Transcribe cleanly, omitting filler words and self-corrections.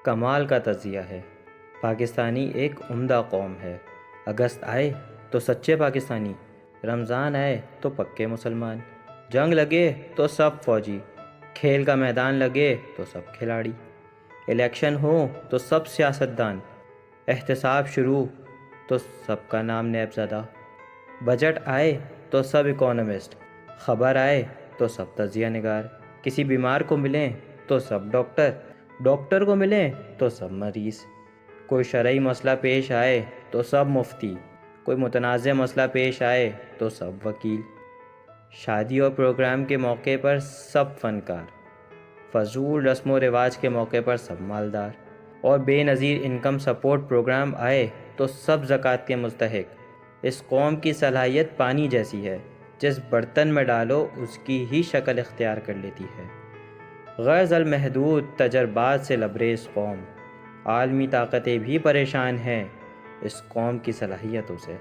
کمال کا تجزیہ ہے۔ پاکستانی ایک عمدہ قوم ہے۔ اگست آئے تو سچے پاکستانی، رمضان آئے تو پکے مسلمان، جنگ لگے تو سب فوجی، کھیل کا میدان لگے تو سب کھلاڑی، الیکشن ہو تو سب سیاستدان، احتساب شروع تو سب کا نام نیب زدہ، بجٹ آئے تو سب اکانومسٹ، خبر آئے تو سب تجزیہ نگار، کسی بیمار کو ملیں تو سب ڈاکٹر، ڈاکٹر کو ملیں تو سب مریض، کوئی شرعی مسئلہ پیش آئے تو سب مفتی، کوئی متنازع مسئلہ پیش آئے تو سب وکیل، شادی اور پروگرام کے موقع پر سب فنکار، فضول رسم و رواج کے موقع پر سب مالدار، اور بے نظیر انکم سپورٹ پروگرام آئے تو سب زکوٰۃ کے مستحق۔ اس قوم کی صلاحیت پانی جیسی ہے، جس برتن میں ڈالو اس کی ہی شکل اختیار کر لیتی ہے۔ غرض المحدود تجربات سے لبریز قوم، عالمی طاقتیں بھی پریشان ہیں اس قوم کی صلاحیتوں سے۔